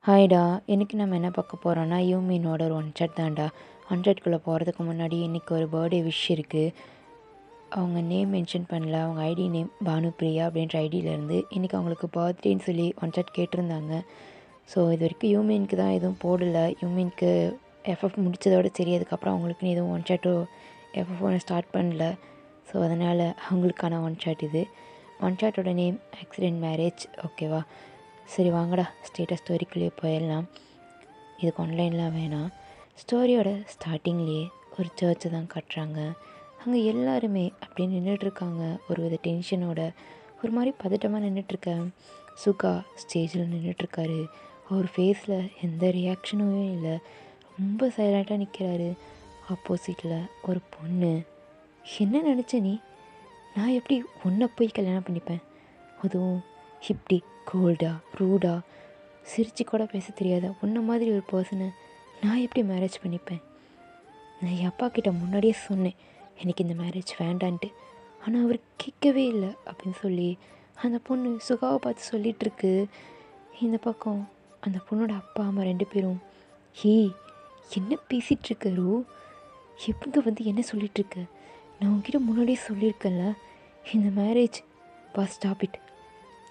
ஹாய்டா. இன்னைக்கு நம்ம என்ன பார்க்க போகிறோன்னா யூமினோட ஒரு ஒன் ஷாட் தான்டா. ஒன் ஷாட்குள்ளே போகிறதுக்கு முன்னாடி இன்றைக்கி ஒரு பர்த்டே விஷ் இருக்குது. அவங்க நேம் மென்ஷன் பண்ணல. அவங்க ஐடி நேம் பானுப்ரியா அப்படின்ற ஐடியிலேருந்து இன்றைக்கி அவங்களுக்கு பர்த்டேன்னு சொல்லி ஒன் ஷாட் கேட்டிருந்தாங்க. ஸோ இது வரைக்கும் யூமினுக்கு தான் எதுவும் போடலை. யூமினுக்கு எஃப்எஃப் முடித்ததோடு சரி, அதுக்கப்புறம் அவங்களுக்குன்னு எதுவும் ஒன் ஷாட்டோ எஃப்எஃப் ஒன்று ஸ்டார்ட் பண்ணல. ஸோ அதனால் அவங்களுக்கான ஒன் ஷாட் இது. ஒன் ஷாட்டோட நேம் ஆக்சிடென்ட் மேரேஜ். ஓகேவா? சரி வாங்கடா, ஸ்டேட்டஸ் ஸ்டோரிக்குள்ளேயே போயிடலாம். இதுக்கு ஆன்லைன்லாம் வேணாம். ஸ்டோரியோட ஸ்டார்டிங்லேயே ஒரு சர்ச்சை தான் காட்டுறாங்க. அங்கே எல்லாருமே அப்படி நின்றுட்டுருக்காங்க, ஒரு வித டென்ஷனோட. ஒரு மாதிரி பதட்டமாக நின்றுட்டுருக்கேன். சுகா ஸ்டேஜில் நின்றுட்டுருக்காரு. அவர் ஃபேஸில் எந்த ரியாக்ஷனும் இல்லை, ரொம்ப சைலண்ட்டாக நிற்கிறாரு. ஆப்போசிட்டில் ஒரு பொண்ணு. என்ன நினச்ச நீ? நான் எப்படி உன்னை போய் கல்யாணம் பண்ணிப்பேன்? அதுவும் இப்படி கோல்டா ரூடா சிரித்து கூட பேச தெரியாத உன்ன மாதிரி ஒரு பர்சனை நான் எப்படி மேரேஜ் பண்ணிப்பேன்? நான் என் அப்பா கிட்ட முன்னாடியே சொன்னேன் எனக்கு இந்த மேரேஜ் வேண்டான்ட்டு. ஆனால் அவர் கேட்கவே இல்லை அப்படின்னு சொல்லி அந்த பொண்ணு சுகாவை பார்த்து சொல்லிகிட்ருக்கு. இந்த பக்கம் அந்த பொண்ணோட அப்பா அம்மா ரெண்டு பேரும், ஏய் என்ன பேசிகிட்ருக்க ரூ? எப்பங்க வந்து என்ன சொல்லிகிட்ருக்க? நான் உங்ககிட்ட முன்னாடியே சொல்லியிருக்கேன்ல இந்த மேரேஜ் பா, ஸ்டாப் இட்.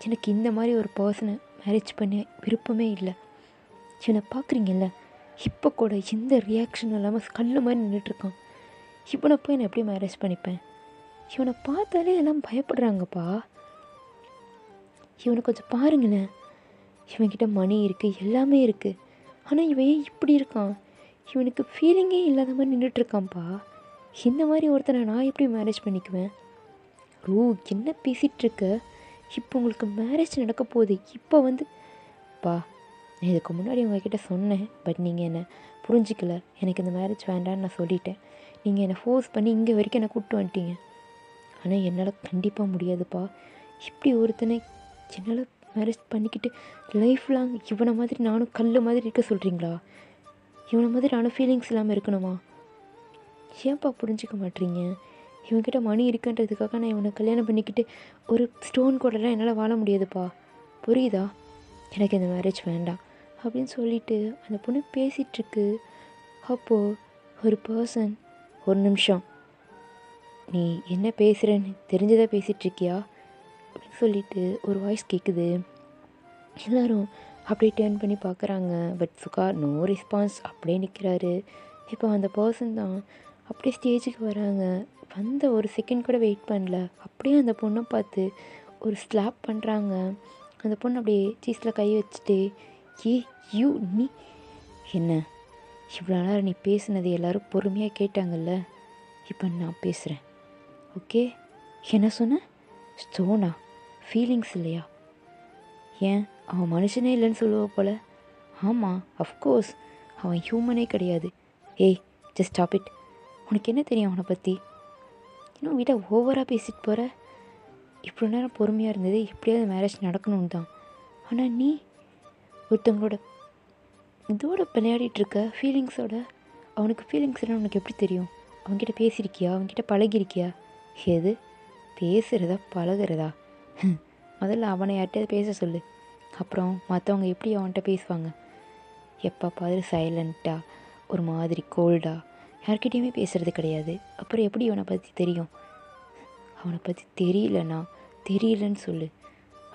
எனக்கு இந்த மாதிரி ஒரு பர்சனை மேரேஜ் பண்ண விருப்பமே இல்லை. இவனை பார்க்குறீங்கல்ல, இப்போ கூட எந்த ரியாக்ஷனும் இல்லாமல் கல் மாதிரி நின்றுட்டுருக்கான். இவனை போய் நான் எப்படி மேரேஜ் பண்ணிப்பேன்? இவனை பார்த்தாலே எல்லாம் பயப்படுறாங்கப்பா. இவனை கொஞ்சம் பாருங்களேன். இவன்கிட்ட மணி இருக்குது, எல்லாமே இருக்குது. ஆனால் இவன் ஏன் இப்படி இருக்கான்? இவனுக்கு ஃபீலிங்கே இல்லாத மாதிரி நின்றுட்டுருக்கான்ப்பா. இந்த மாதிரி ஒருத்தனை நான் எப்படி மேரேஜ் பண்ணிக்குவேன்? ரூ, என்ன பேசிகிட்ருக்க? இப்போ உங்களுக்கு மேரேஜ் நடக்க போகுது. இப்போ வந்து பா, நான் இதுக்கு முன்னாடி உங்ககிட்ட சொன்னேன், பட் நீங்கள் என்னை புரிஞ்சிக்கல. எனக்கு இந்த மேரேஜ் வேண்டான்னு நான் சொல்லிட்டேன். நீங்கள் என்னை ஃபோர்ஸ் பண்ணி இங்கே வரைக்கும் என்னை கூப்பிட்டு வந்துட்டீங்க. ஆனால் என்னால் கண்டிப்பாக முடியாதுப்பா. இப்படி ஒருத்தனை என்னால் மேரேஜ் பண்ணிக்கிட்டு லைஃப் லாங் இவனை மாதிரி நானும் கல் மாதிரி இருக்க சொல்கிறீங்களா? இவனை மாதிரி நானும் ஃபீலிங்ஸ் இல்லாமல் இருக்கணுமா? ஏன்ப்பா புரிஞ்சிக்க மாட்டீங்க? இவன்கிட்ட மணி இருக்குன்றதுக்காக நான் இவனை கல்யாணம் பண்ணிக்கிட்டு ஒரு ஸ்டோன் கூடலாம் என்னால் வாழ முடியாதுப்பா. புரியுதா? எனக்கு இந்த மேரேஜ் வேண்டாம் அப்படின்னு சொல்லிட்டு அந்த பொண்ணு பேசிகிட்ருக்கு. அப்போது ஒரு பர்சன், ஒரு நிமிஷம், நீ என்ன பேசுகிறேன்னு தெரிஞ்சதாக பேசிகிட்ருக்கியா அப்படின்னு சொல்லிட்டு ஒரு வாய்ஸ் கேட்குது. எல்லோரும் அப்படியே டேர்ன் பண்ணி பார்க்குறாங்க. பட் சுகா நோ ரெஸ்பான்ஸ், அப்படியே நிற்கிறாரு. இப்போ அந்த பர்சன் தான் அப்படியே ஸ்டேஜுக்கு வராங்க. வந்த ஒரு செகண்ட் கூட வெயிட் பண்ணல, அப்படியே அந்த பொண்ணை பார்த்து ஒரு ஸ்லாப் பண்ணுறாங்க. அந்த பொண்ணு அப்படியே சீஸில் கை வச்சுட்டு, ஏ யூ, நீ என்ன இவ்வளோ நேரம் நீ பேசுனது எல்லோரும் பொறுமையாக கேட்டாங்கல்ல, இப்போ நான் பேசுகிறேன், ஓகே? என்ன சொன்ன? ஸ்டோனா? ஃபீலிங்ஸ் இல்லையா? ஏன் அவன் மனுஷனே இல்லைன்னு சொல்லுவ போல். ஆமாம், அஃப்கோர்ஸ் அவன் ஹியூமனே கிடையாது. ஏய் ஜஸ்ட் ஸ்டாப் இட். உனக்கு என்ன தெரியும் அவனை பற்றி? இன்னும் வீட்டை ஓவராக பேசிட்டு போகிற. இவ்வளோ நேரம் பொறுமையாக இருந்தது எப்படியாவது மேரேஜ் நடக்கணும்னு தான். ஆனால் நீ ஒருத்தவங்களோட இதோட விளையாடிட்டுருக்க ஃபீலிங்ஸோட. அவனுக்கு ஃபீலிங்ஸ் எல்லாம் உனக்கு எப்படி தெரியும்? அவன்கிட்ட பேசியிருக்கியா? அவன்கிட்ட பழகிருக்கியா? எது பேசுகிறதா பழகிறதா? முதல்ல அவனை யார்கிட்டயாவது பேச சொல்லு, அப்புறம் மற்றவங்க எப்படி அவன்கிட்ட பேசுவாங்க? எப்போ பாரு சைலண்ட்டாக, ஒரு மாதிரி கோல்டாக, யார்கிட்டையுமே பேசுகிறது கிடையாது. அப்புறம் எப்படி அவனை பற்றி தெரியும்? அவனை பற்றி தெரியலன்னு சொல்லு.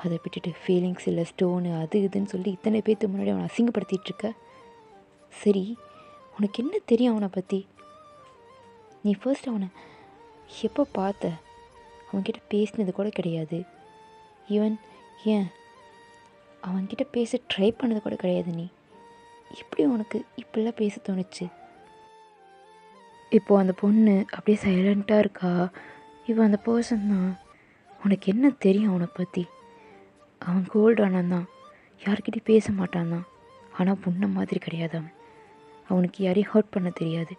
அதை விட்டுட்டு ஃபீலிங்ஸ் இல்லை, ஸ்டோனு, அது இதுன்னு சொல்லி இத்தனை பேர்த்து முன்னாடி அவனை அசிங்கப்படுத்திகிட்ருக்க. சரி, உனக்கு என்ன தெரியும் அவனை பற்றி? நீ ஃபர்ஸ்ட் அவனை எப்போ பார்த்த? அவன்கிட்ட பேசினது கூட கிடையாது. ஈவன் ஏன் அவன்கிட்ட பேச ட்ரை பண்ணது கூட கிடையாது. நீ எப்படி உனக்கு இப்படிலாம் பேச தோணுச்சு? இப்போது அந்த பொண்ணு அப்படியே சைலண்ட்டாக இருக்கா. இவன் அந்த பர்சன் தான். உனக்கு என்ன தெரியும் அவனை பற்றி? அவன் கோல்டானான் தான், யார்கிட்டையும் பேச மாட்டான் தான். ஆனால் பொண்ணை மாதிரி கிடையாது அவன். அவனுக்கு யாரையும் ஹர்ட் பண்ண தெரியாது,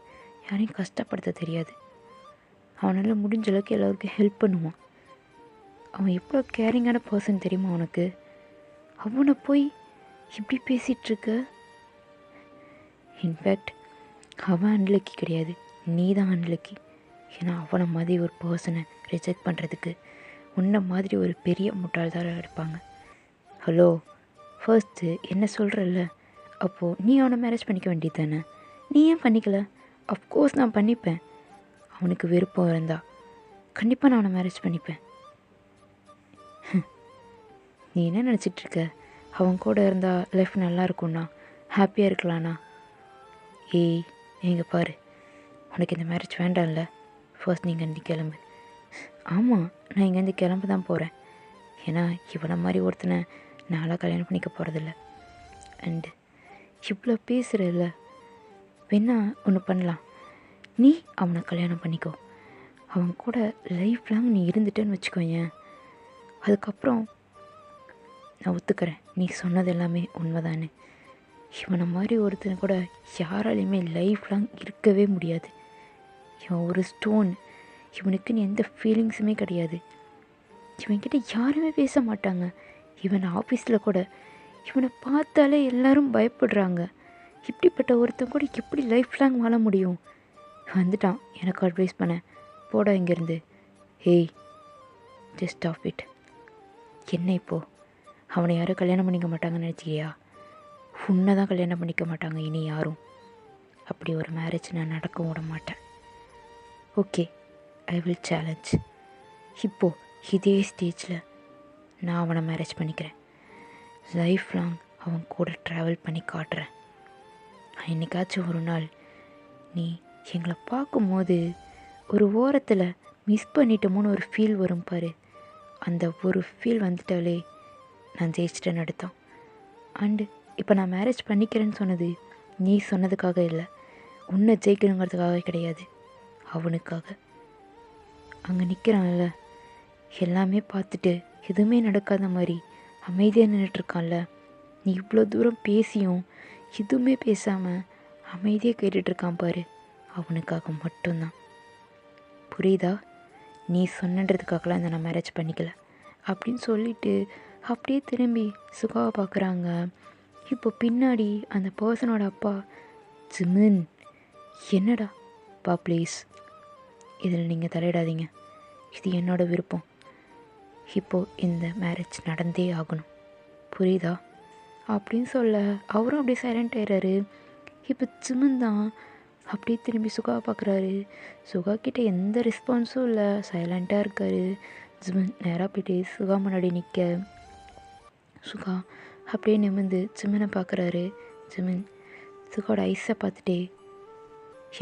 யாரையும் கஷ்டப்படுத்த தெரியாது. அவனால் முடிஞ்ச அளவுக்கு எல்லோருக்கும் ஹெல்ப் பண்ணுவான். அவன் எவ்வளோ கேரிங்கான பர்சன் தெரியுமா உனக்கு? அவனை போய் இப்படி பேசிகிட்ருக்க. இன்ஃபேக்ட் அவன் அன்லக்கி கிடையாது, நீ தான் அன்லக்கி. ஏன்னா அவனை மாதிரி ஒரு பர்சனை ரிஜெக்ட் பண்ணுறதுக்கு உன்னை மாதிரி ஒரு பெரிய முட்டாள்தான் இருப்பாங்க. ஹலோ, ஃபர்ஸ்ட்டு என்ன சொல்கிறல்ல, அப்போது நீ அவனை மேரேஜ் பண்ணிக்க வேண்டியது தானே? நீ ஏன் பண்ணிக்கல? அஃப்கோர்ஸ் நான் பண்ணிப்பேன். அவனுக்கு விருப்பம் இருந்தால் கண்டிப்பாக நான் அவனை மேரேஜ் பண்ணிப்பேன். நீ என்ன நினச்சிட்ருக்க? அவன் கூட இருந்தால் லைஃப் நல்லா இருக்கும்ண்ணா, ஹாப்பியாக இருக்கலாண்ணா. ஏய் நீங்கள் பாரு, உனக்கு இந்த மேரேஜ் வேண்டாம்ல, ஃபர்ஸ்ட் நீங்கள் இங்கேருந்து கிளம்பு. ஆமாம், நான் இங்கேருந்து கிளம்ப தான் போகிறேன். ஏன்னா இவனை மாதிரி ஒருத்தனை நான்லாம் கல்யாணம் பண்ணிக்க போகிறதில்ல. அண்டு இவ்வளோ பேசுகிறல்ல, வேணா ஒன்று பண்ணலாம். நீ அவனை கல்யாணம் பண்ணிக்கோ. அவன் கூட லைஃப் லாங் நீ இருந்துட்டேன்னு வச்சுக்கோயேன். அதுக்கப்புறம் நான் ஒத்துக்கிறேன், நீ சொன்னது எல்லாமே உண்மைதானே. இவனை மாதிரி ஒருத்தனை கூட யாராலையுமே லைஃப் லாங் இருக்கவே முடியாது. இவன் ஒரு ஸ்டோன். இவனுக்குன்னு எந்த ஃபீலிங்ஸுமே கிடையாது. இவன்கிட்ட யாருமே பேச மாட்டாங்க. இவன் ஆஃபீஸில் கூட இவனை பார்த்தாலே எல்லாரும் பயப்படுறாங்க. இப்படிப்பட்ட ஒருத்தன் கூட எப்படி லைஃப் லாங் வாழ முடியும்? வந்துட்டான் எனக்கு அட்வைஸ் பண்ண, போடா இங்கேருந்து. ஏய் ஜஸ்ட் ஸ்டாப் இட். என்ன இப்போது அவனை யாரும் கல்யாணம் பண்ணிக்க மாட்டாங்கன்னு நினச்சிக்கியா? உன்னை தான் கல்யாணம் பண்ணிக்க மாட்டாங்க இனி யாரும். அப்படி ஒரு மேரேஜ் நான் நடக்க விட மாட்டேன். Okay, I will challenge. இப்போது இதே ஸ்டேஜில் நான் அவனை மேரேஜ் பண்ணிக்கிறேன். லைஃப் லாங் அவன் கூட ட்ராவல் பண்ணி காட்டுறேன். என்னைக்காச்சும் ஒரு நாள் நீ எங்களை பார்க்கும்போது ஒரு ஓரத்தில் மிஸ் பண்ணிட்டோமோன்னு ஒரு ஃபீல் வரும் பாரு. அந்த ஒரு ஃபீல் வந்துட்டாலே நான் ஜெயிச்சிட்டேன்னு அர்த்தம். அண்டு இப்போ நான் மேரேஜ் பண்ணிக்கிறேன்னு சொன்னது நீ சொன்னதுக்காக இல்லை, உன்னை ஜெயிக்கணுங்கிறதுக்காக கிடையாது, அவனுக்காக. அங்கே நிற்கிறான்ல, எல்லாமே பார்த்துட்டு எதுவுமே நடக்காத மாதிரி அமைதியாக நின்றுட்டுருக்கான்ல. நீ இவ்வளோ தூரம் பேசியும் எதுவுமே பேசாமல் அமைதியாக கேட்டுட்ருக்கான் பாரு, அவனுக்காக மட்டும்தான். புரியுதா? நீ சொன்னன்றதுக்காகலாம் இந்த நான் மேரேஜ் பண்ணிக்கல அப்படின்னு சொல்லிட்டு அப்படியே திரும்பி சுகாவை பார்க்குறாங்க. இப்போ பின்னாடி அந்த பர்சனோட அப்பா, ஜிமின் என்னடா பா ப்ளீஸ், இதில் நீங்கள் தலையிடாதீங்க, இது என்னோடய விருப்பம். இப்போது இந்த மேரேஜ் நடந்தே ஆகணும், புரியுதா அப்படின்னு சொல்ல அவரும் அப்படியே சைலண்ட் ஆயிடுறாரு. இப்போ ஜிமின் தான் அப்படியே திரும்பி சுகாவை பார்க்குறாரு. சுகா கிட்டே எந்த ரெஸ்பான்ஸும் இல்லை, சைலண்ட்டாக இருக்கார். ஜிமின் நேராக போய்ட்டு சுகா முன்னாடி நிற்க, சுகா அப்படியே நிமிர்ந்து ஜிமினை பார்க்குறாரு. ஜிமின் சுகாவோட ஐஸை பார்த்துட்டே,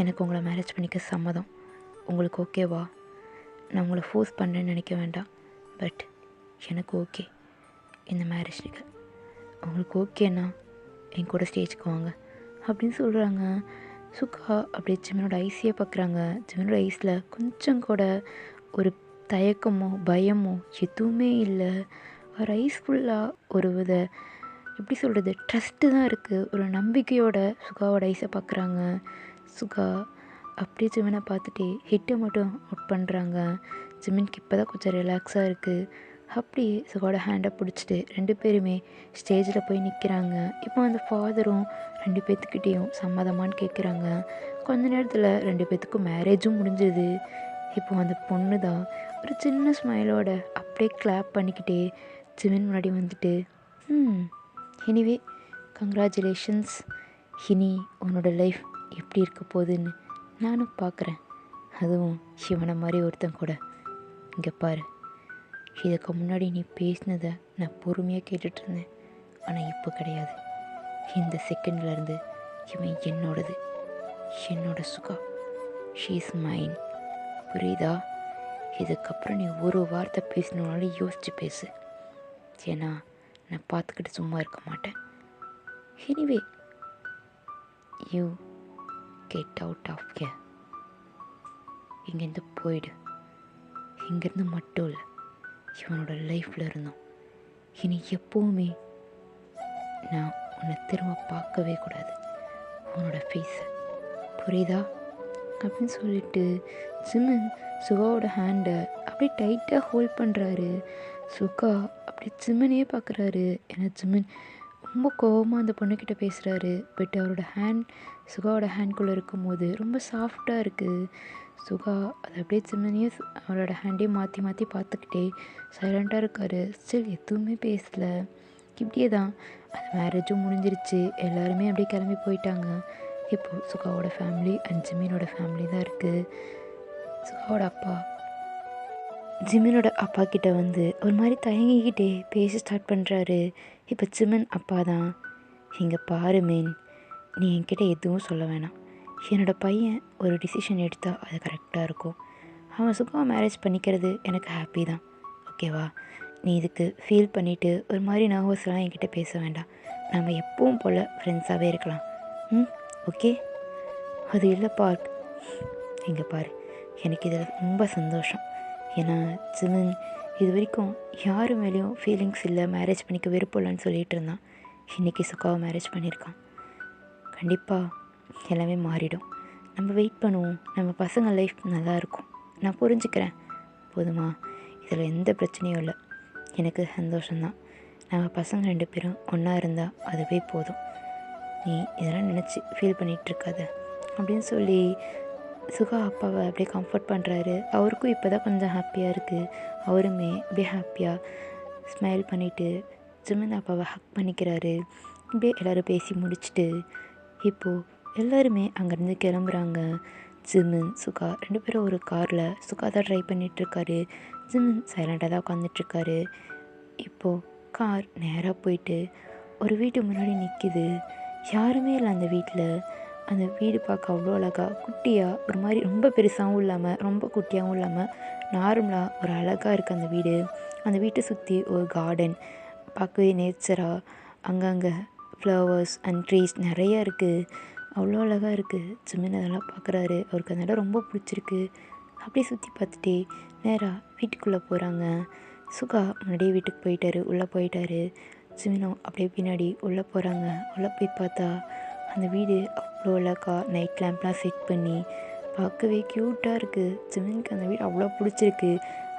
எனக்கு உங்களை மேரேஜ் பண்ணிக்க சம்மதம், உங்களுக்கு ஓகேவா? நான் உங்களை ஃபோர்ஸ் பண்ணுறேன்னு நினைக்க வேண்டாம், பட் எனக்கு ஓகே இந்த மேரேஜுக்கு. உங்களுக்கு ஓகேண்ணா என் கூட ஸ்டேஜுக்கு வாங்க அப்படின்னு சொல்கிறாங்க. சுகா அப்படியே ஜிமினோட ஐஸையே பார்க்குறாங்க. ஜிமினோட ஐஸில் கொஞ்சம் கூட ஒரு தயக்கமோ பயமோ எதுவுமே இல்லை. அவர் ஐஸ் ஃபுல்லாக ஒரு வித எப்படி சொல்கிறது, ட்ரஸ்ட்டு தான் இருக்குது. ஒரு நம்பிக்கையோட சுகாவோட ஐஸை பார்க்குறாங்க. சுகா அப்படியே ஜிமினை பார்த்துட்டே ஹிட்டை மட்டும் அவுட் பண்ணுறாங்க. ஜிமினுக்கு இப்போ தான் கொஞ்சம் ரிலாக்ஸாக இருக்குது. அப்படியே சுகாவோட ஹேண்டை பிடிச்சிட்டு 2 பேருமே ஸ்டேஜில் போய் நிற்கிறாங்க. இப்போ அந்த ஃபாதரும் 2 பேர்த்துக்கிட்டேயும் சம்மதமானு கேட்குறாங்க. கொஞ்ச நேரத்தில் 2 பேர்த்துக்கும் மேரேஜும் முடிஞ்சுது. இப்போ அந்த பொண்ணு தான் ஒரு சின்ன ஸ்மைலோட அப்படியே கிளாப் பண்ணிக்கிட்டே ஜிமின் முன்னாடி வந்துட்டு, எனிவே கங்க்ராச்சுலேஷன்ஸ், இனி உன்னோட லைஃப் எப்படி இருக்க போகுதுன்னு நானும் பார்க்குறேன், அதுவும் சிவனை மாதிரி ஒருத்தன் கூட. இங்கே பாரு, இதுக்கு முன்னாடி நீ பேசினதை நான் பொறுமையாக கேட்டுட்ருந்தேன், ஆனால் இப்போ கிடையாது. இந்த செகண்ட்லேருந்து இவன் என்னோடது, என்னோட சுகா, ஷீ இஸ் மைன், புரியுதா? இதுக்கப்புறம் நீ ஒரு வார்த்தை பேசினாலும் யோசித்து பேசு, ஏன்னா நான் பார்த்துக்கிட்டு சும்மா இருக்க மாட்டேன். Anyway you get out of here, இங்கேருந்து போயிடு. இங்கேருந்து மட்டும் இல்லை, இவனோட லைஃப்பில் இருந்தோம் இனி எப்போவுமே நான் உன்னை திரும்ப பார்க்கவே கூடாது, உன்னோட ஃபேஸை, புரியுதா அப்படின்னு சொல்லிட்டு ஜிமின் சுகாவோட ஹேண்டை அப்படியே டைட்டாக ஹோல்ட் பண்ணுறாரு. சுகா அப்படி ஜிமினே பார்க்குறாரு. ஏன்னா ஜிமின் ரொம்ப கோபமாக அந்த பொண்ணுக்கிட்ட பேசுகிறாரு. பட் அவரோட ஹேண்ட் சுகாவோட ஹேண்ட்குள்ளே இருக்கும்போது ரொம்ப சாஃப்டாக இருக்குது. சுகா அதை அப்படியே ஜிமினையே அவரோட ஹேண்டையும் மாற்றி மாற்றி பார்த்துக்கிட்டே சைலண்ட்டாக இருக்கார். ஸ்டில் எதுவுமே பேசலை. இப்படியே தான் அந்த மேரேஜும் முடிஞ்சிருச்சு. எல்லாருமே அப்படியே கிளம்பி போயிட்டாங்க. இப்போது சுகாவோட ஃபேமிலி அண்ட் ஜிமினோட ஃபேமிலி தான் இருக்குது. சுகாவோட அப்பா ஜிமினோட அப்பா கிட்ட வந்து ஒரு மாதிரி தயங்கிக்கிட்டே பேச ஸ்டார்ட் பண்ணுறாரு. இப்போ ஜிமின் அப்பா தான், இங்கே பாரு மீன், நீ என்கிட்ட எதுவும் சொல்ல வேணாம். என்னோடய பையன் ஒரு டிசிஷன் எடுத்தால் அது கரெக்டாக இருக்கும். அவன் சுகாவை மேரேஜ் பண்ணிக்கிறது எனக்கு ஹாப்பி தான், ஓகேவா? நீ இதுக்கு ஃபீல் பண்ணிவிட்டு ஒரு மாதிரி நர்வஸ்லாம் என்கிட்ட பேச வேண்டாம். நம்ம எப்பவும் போல் ஃப்ரெண்ட்ஸாகவே இருக்கலாம். ஓகே? அது இல்லை பார்க், இங்கே பாரு, எனக்கு இதில் ரொம்ப சந்தோஷம். ஏன்னா ஜிமின் இது வரைக்கும் யார் மேலேயும் ஃபீலிங்ஸ் இல்லை, மேரேஜ் பண்ணிக்க விருப்பம் இல்லைன்னு சொல்லிகிட்டு இருந்தான். இன்றைக்கி சுகாவை மேரேஜ் பண்ணியிருக்கான். கண்டிப்பாக எல்லாமே மாறிடும். நம்ம வெயிட் பண்ணுவோம். நம்ம பசங்க லைஃப் நல்லாயிருக்கும். நான் புரிஞ்சுக்கிறேன், போதுமா? இதில் எந்த பிரச்சனையும் இல்லை. எனக்கு சந்தோஷம்தான். நம்ம பசங்க 2 பேரும் ஒன்றா இருந்தால் அதுவே போதும். நீ இதெல்லாம் நினச்சி ஃபீல் பண்ணிகிட்ருக்காத அப்படின்னு சொல்லி சுகா அப்பாவை அப்படியே கம்ஃபர்ட் பண்ணுறாரு. அவருக்கும் இப்போ தான் கொஞ்சம் ஹாப்பியாக இருக்குது. அவருமே அப்படியே ஹாப்பியாக ஸ்மைல் பண்ணிவிட்டு ஜிமின் அப்பாவை ஹக் பண்ணிக்கிறாரு. இப்படியே எல்லோரும் பேசி முடிச்சுட்டு இப்போது எல்லாருமே அங்கேருந்து கிளம்புறாங்க. ஜிமின் சுகா 2 பேரும் ஒரு காரில், சுகா தான் ட்ரைவ் பண்ணிகிட்ருக்காரு. ஜிமின் சைலண்டாக தான் உட்காந்துட்ருக்காரு. இப்போது கார் நேராக போயிட்டு ஒரு வீட்டு முன்னாடி நிற்கிது. யாருமே இல்லை அந்த வீட்டில். அந்த வீடு பார்க்க அவ்வளோ அழகாக குட்டியாக, ஒரு மாதிரி ரொம்ப பெருசாகவும் இல்லாமல் ரொம்ப குட்டியாகவும் இல்லாமல் நார்மலாக ஒரு அழகாக இருக்குது அந்த வீடு. அந்த வீட்டை சுற்றி ஒரு கார்டன், பார்க்கவே நேச்சராக அங்கங்கே ஃப்ளவர்ஸ் அண்ட் ட்ரீஸ் நிறையா இருக்குது. அவ்வளோ அழகாக இருக்குது. ஜிமின் அதெல்லாம் பார்க்குறாரு. அவருக்கு அந்த இடம் ரொம்ப பிடிச்சிருக்கு. அப்படியே சுற்றி பார்த்துட்டே நேராக வீட்டுக்குள்ளே போகிறாங்க. சுகா முன்னாடியே வீட்டுக்கு போயிட்டாரு, உள்ளே போயிட்டாரு. ஜிமினும் அப்படியே பின்னாடி உள்ளே போகிறாங்க. உள்ளே போய் பார்த்தா அந்த வீடு அவ்வளோ அழகாக நைட் லேம்ப்லாம் செட் பண்ணி பார்க்கவே க்யூட்டாக இருக்குது. ஜிமினுக்கு அந்த வீடு அவ்வளோ பிடிச்சிருக்கு.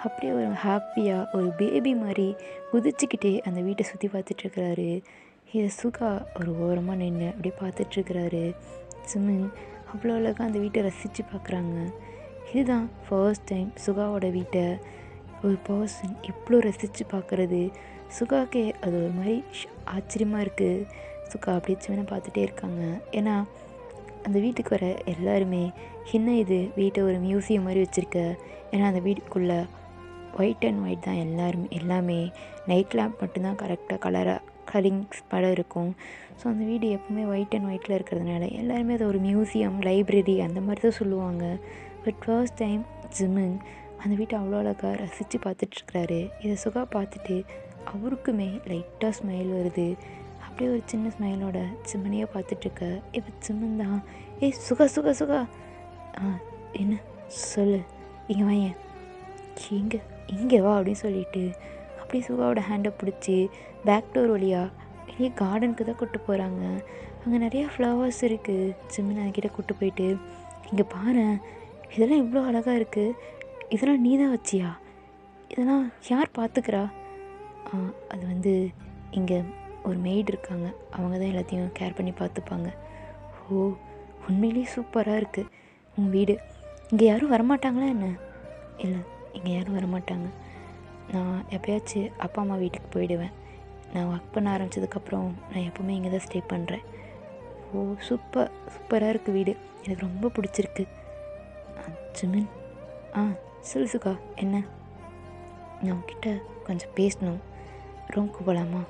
அப்படியே ஒரு ஹாப்பியாக ஒரு பேபி மாதிரி குதிச்சுக்கிட்டே அந்த வீட்டை சுற்றி பார்த்துட்ருக்கிறாரு. இதை சுகா ஒரு ஓரமாக நின்று அப்படியே பார்த்துட்ருக்கிறாரு. ஜிமின் அவ்வளோ அழகாக அந்த வீட்டை ரசித்து பார்க்குறாங்க. இதுதான் ஃபர்ஸ்ட் டைம் சுகாவோட வீட்டை ஒரு பர்சன் இவ்வளோ ரசித்து பார்க்குறது. சுகாக்கே அது ஒரு மாதிரி ஆச்சரியமாக இருக்குது. சுகா அப்படியே ஜிமினை பார்த்துட்டே இருக்காங்க. ஏன்னா அந்த வீட்டுக்கு வர எல்லாருமே என்ன இது வீட்டை ஒரு மியூசியம் மாதிரி வச்சுருக்க. ஏன்னா அந்த வீட்டுக்குள்ளே ஒயிட் அண்ட் ஒயிட் தான் எல்லாமே நைட் லேம்ப் மட்டும்தான் கரெக்டாக கலரிங்ஸ் படம் இருக்கும். ஸோ அந்த வீடு எப்பவுமே ஒயிட் அண்ட் ஒயிட்டில் இருக்கிறதுனால எல்லாருமே அது ஒரு மியூசியம், லைப்ரரி அந்த மாதிரி தான் சொல்லுவாங்க. பட் ஃபர்ஸ்ட் டைம் ஜிமின் அந்த வீட்டை அவ்வளோ அழகாக ரசித்து பார்த்துட்ருக்குறாரு. இதை சுகா பார்த்துட்டு அவருக்குமே லைட்டாக ஸ்மைல் வருது. அப்படியே ஒரு சின்ன ஸ்மைலோட ஜிமினையே பார்த்துட்ருக்க. இப்போ ஜிமின் தான், சுகா சுகா சுகா, என்ன சொல்லு, இங்கே வாயேன், இங்கே வா அப்படின்னு சொல்லிட்டு அப்படியே சுகாவோட ஹேண்டை பிடிச்சி பேக் டோர் வழியாக வெளியே கார்டனுக்கு தான் கூப்பிட்டு போகிறாங்க. அங்கே நிறையா ஃப்ளவர்ஸ் இருக்குது. ஜிமின் அதுக்கிட்ட கூப்பிட்டு போயிட்டு, இங்கே பாரு, இதெல்லாம் இவ்வளோ அழகாக இருக்குது, இதெல்லாம் நீ தான் வச்சியா? இதெல்லாம் யார் பார்த்துக்கிறா? அது வந்து இங்கே ஒரு மெய்டு இருக்காங்க, அவங்க தான் எல்லாத்தையும் கேர் பண்ணி பார்த்துப்பாங்க. ஓ, உண்மையிலேயே சூப்பராக இருக்குது உன் வீடு. இங்கே யாரும் வரமாட்டாங்களா என்ன? இல்லை, இங்கே யாரும் வரமாட்டாங்க. நான் எப்போயாச்சும் அப்பா அம்மா வீட்டுக்கு போயிடுவேன். நான் ஒர்க் பண்ண ஆரம்பித்ததுக்கப்புறம் நான் எப்போவுமே இங்கே தான் ஸ்டே பண்ணுறேன். ஓ, சூப்பராக இருக்குது வீடு, எனக்கு ரொம்ப பிடிச்சிருக்கு. ஜிமின், சொல்லு சுகா, என்ன? நான் உன்கிட்ட கொஞ்சம் பேசணும், ரூமுக்கு போகலாமா?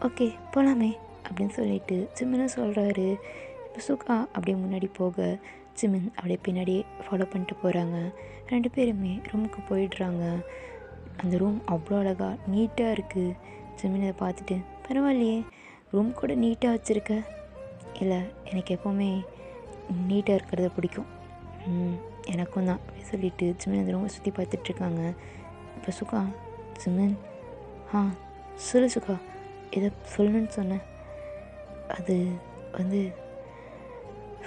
ஓகே போகலாமே அப்படின்னு சொல்லிட்டு ஜிமினும் சொல்கிறாரு. இப்போ சுகா அப்படியே முன்னாடி போக ஜிமின் அப்படியே பின்னாடியே ஃபாலோ பண்ணிட்டு போகிறாங்க. 2 பேருமே ரூமுக்கு போயிடுறாங்க. அந்த ரூம் அவ்வளோ அழகாக நீட்டாக இருக்குது. ஜிமின் இதை பார்த்துட்டு, பரவாயில்லையே, ரூம் கூட நீட்டாக வச்சுருக்க. இல்லை, எனக்கு எப்போவுமே நீட்டாக இருக்கிறத பிடிக்கும். எனக்கும் தான் அப்படின்னு சொல்லிட்டு ஜிமின் அந்த ரூமை சுற்றி பார்த்துட்ருக்காங்க. இப்போ சுகா, ஜிமின், சொல்லு சுகா, இதை சொல்லணுன்னு சொன்னேன். அது வந்து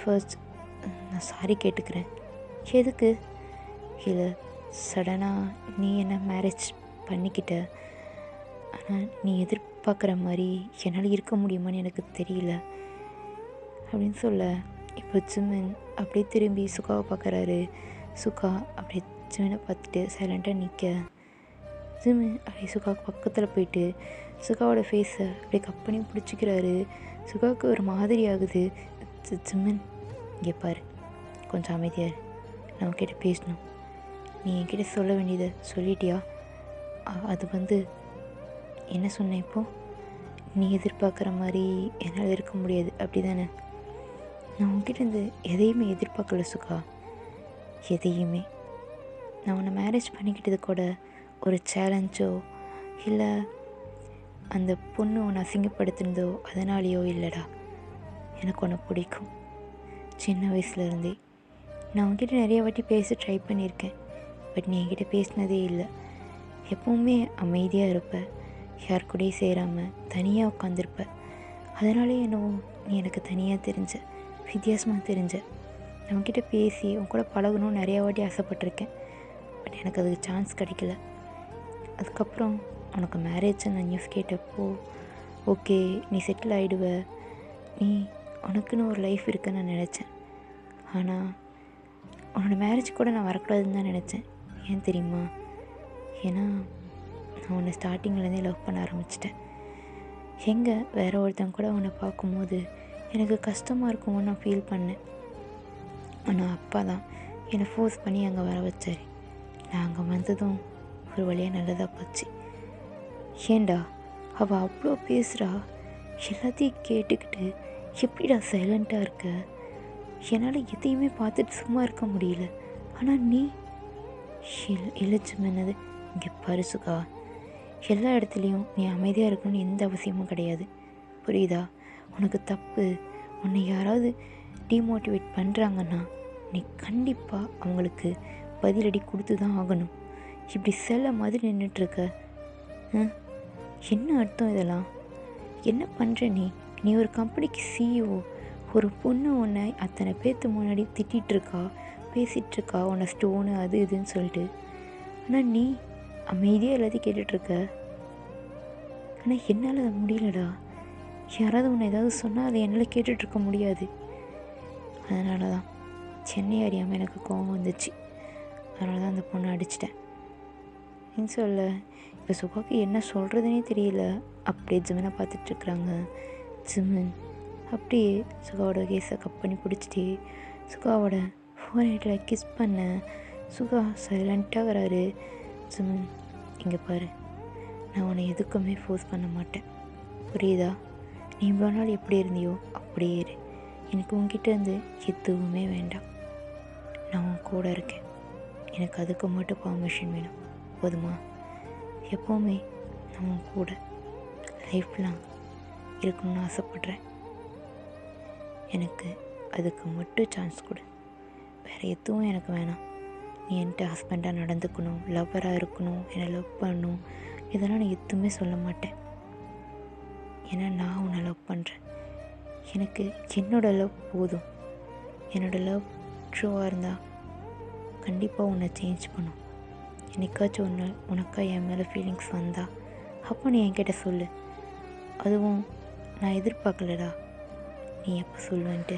ஃபர்ஸ்ட் நான் சாரி கேட்டுக்கிறேன். எதுக்கு? இல்லை, சடனாக நீ என்ன மேரேஜ் பண்ணிக்கிட்ட, ஆனால் நீ எதிர்பார்க்குற மாதிரி என்னால் இருக்க முடியுமான்னு எனக்கு தெரியல அப்படின்னு சொல்ல, இப்போ ஜிமின் அப்படியே திரும்பி சுகாவை பார்க்குறாரு. சுகா அப்படியே ஜிமினை பார்த்துட்டு சைலண்ட்டாக நிற்க, ஜிமின் அப்படியே சுகாவுக்கு பக்கத்தில் போயிட்டு, சுகாவோட ஃபேஸை அப்படியே கப்பனி பிடிச்சிக்கிறாரு. சுகாவுக்கு ஒரு மாதிரி ஆகுது. சிம்மன், இங்கே பாரு, கொஞ்சம் அமைதியாக இரு, நான் உன்கிட்ட பேசணும். நீ என்கிட்ட சொல்ல வேண்டியதை சொல்லிட்டியா? அது என்ன சொன்னேன் இப்போது? நீ எதிர்பார்க்குற மாதிரி என்னால் இருக்க முடியாது, அப்படி தானே? நான் உன்கிட்ட இருந்து எதையுமே எதிர்பார்க்கல சுகா, எதையுமே. நான் உன்னை மேரேஜ் பண்ணிக்கிட்டது கூட ஒரு சேலஞ்சோ இல்லை அந்த பொண்ணு உன்னை அசிங்கப்படுத்துனதோ அதனாலேயோ இல்லைடா. எனக்கு உன்னை பிடிக்கும் சின்ன வயசுலேருந்தே. நான் உன்கிட்ட நிறைய வாட்டி பேச ட்ரை பண்ணியிருக்கேன், பட் நீ என்கிட்ட பேசினதே இல்லை. எப்போவுமே அமைதியாக இருப்ப, யார் கூடயும் சேராமல் தனியாக உட்காந்துருப்ப. அதனாலே என்னவோ நீ எனக்கு தனியாக தெரிஞ்ச, வித்தியாசமாக தெரிஞ்ச. நான் உன்கிட்ட பேசி உன் கூட பழகணும்னு நிறையா வாட்டி ஆசைப்பட்டிருக்கேன், பட் எனக்கு அதுக்கு சான்ஸ் கிடைக்கல. அதுக்கப்புறம் உனக்கு மேரேஜ் நான் நியூஸ் கேட்டப்போ ஓகே நீ செட்டில் ஆகிடுவ, நீ உனக்குன்னு ஒரு லைஃப் இருக்குன்னு நான் நினச்சேன். ஆனால் உன்னோட மேரேஜ் கூட நான் வரக்கூடாதுன்னு தான் நினச்சேன். ஏன் தெரியுமா? ஏன்னா நான் உன்னை ஸ்டார்டிங்லேருந்தே லவ் பண்ண ஆரம்பிச்சிட்டேன். எங்கே வேறு ஒருத்தங்க கூட உன்னை பார்க்கும்போது எனக்கு கஷ்டமாக இருக்குமோன்னு நான் ஃபீல் பண்ணேன். ஆனால் அப்பா தான் என்னை ஃபோர்ஸ் பண்ணி அங்கே வர வச்சார். நான் அங்கே வந்ததும் ஒரு வழியாக நல்லதாக போச்சு. ஏண்டா அவள் அவ்வளோ பேசுகிறா, எல்லாத்தையும் கேட்டுக்கிட்டு எப்படிடா சைலண்ட்டாக இருக்க? என்னால் எதையுமே பார்த்துட்டு சும்மா இருக்க முடியல. ஆனால் நீ இழைச்சுமென்னது. இங்கே பரிசுக்கா, எல்லா இடத்துலையும் நீ அமைதியாக இருக்கணும்னு எந்த அவசியமும் கிடையாது, புரியுதா? உனக்கு தப்பு, உன்னை யாராவது டிமோட்டிவேட் பண்ணுறாங்கன்னா நீ கண்டிப்பாக அவங்களுக்கு பதிலடி கொடுத்து தான் ஆகணும். இப்படி செல்ல மாதிரி நின்றுட்டுருக்க, என்ன அர்த்தம் இதெல்லாம்? என்ன பண்ணுற நீ? நீ ஒரு கம்பெனிக்கு சிஇஓ. ஒரு பொண்ணு உன்னை அத்தனை பேர்த்து முன்னாடி திட்டிகிட்ருக்கா, பேசிகிட்ருக்கா, உன்னை ஸ்டோனு அது இதுன்னு சொல்லிட்டு. ஆனால் நீ அமைதியாக எல்லாத்தையும் கேட்டுட்ருக்க. ஆனால் என்னால் அது முடியலடா. யாராவது உன்னை ஏதாவது சொன்னால் அதை என்னால் கேட்டுட்ருக்க முடியாது. அதனால தான் சென்னை அறியாமல் எனக்கு கோவம் வந்துச்சு. அதனால தான் அந்த பொண்ணை அடிச்சிட்டேன். ஏன்னு சொல்ல, இப்போ சுகாவுக்கு என்ன சொல்கிறதுனே தெரியல. அப்படியே ஜிமனை பார்த்துட்ருக்குறாங்க. ஜிமன் அப்படியே சுகாவோட கேஸை கப் பண்ணி பிடிச்சிட்டு சுகாவோட ஃபோர்ஹெட்டில் கிஸ் பண்ண சுகா சைலண்ட்டாகிறாரு. ஜிமன், இங்கே பாரு, நான் உன்னை எதுக்குமே ஃபோர்ஸ் பண்ண மாட்டேன், புரியுதா? நீ இவ்வளோ நாள் எப்படி இருந்தியோ அப்படியே இரு. எனக்கு உன்கிட்ட இருந்து எதுவுமே வேண்டாம். நான் உன் கூட இருக்கேன். எனக்கு அதுக்கு மட்டும் பர்மிஷன் வேணும், போதுமா? எப்போவுமே நான் உன் கூட லைஃப்லாம் இருக்கணும்னு ஆசைப்பட்றேன். எனக்கு அதுக்கு மட்டும் சான்ஸ் கொடு. வேறு எதுவும் எனக்கு வேணாம். நீ என்கிட்ட ஹஸ்பண்டாக நடந்துக்கணும், லவ்வராக இருக்கணும், என்னை லவ் பண்ணணும், இதெல்லாம் நான் எதுவுமே சொல்ல மாட்டேன். ஏன்னா நான் உன்னை லவ் பண்ணுறேன். எனக்கு என்னோடய லவ் போதும். என்னோடய லவ் ட்ரூவாக இருந்தால் கண்டிப்பாக உன்னை சேஞ்ச் பண்ணும். என்னைக்காச்சும் ஒரு நாள் உனக்கா என் மேலே ஃபீலிங்ஸ் வந்தால் அப்போ நீ என்கிட்ட சொல்லு. அதுவும் நான் எதிர்பார்க்கலடா நீ எப்போ சொல்லுவேன்ட்டு.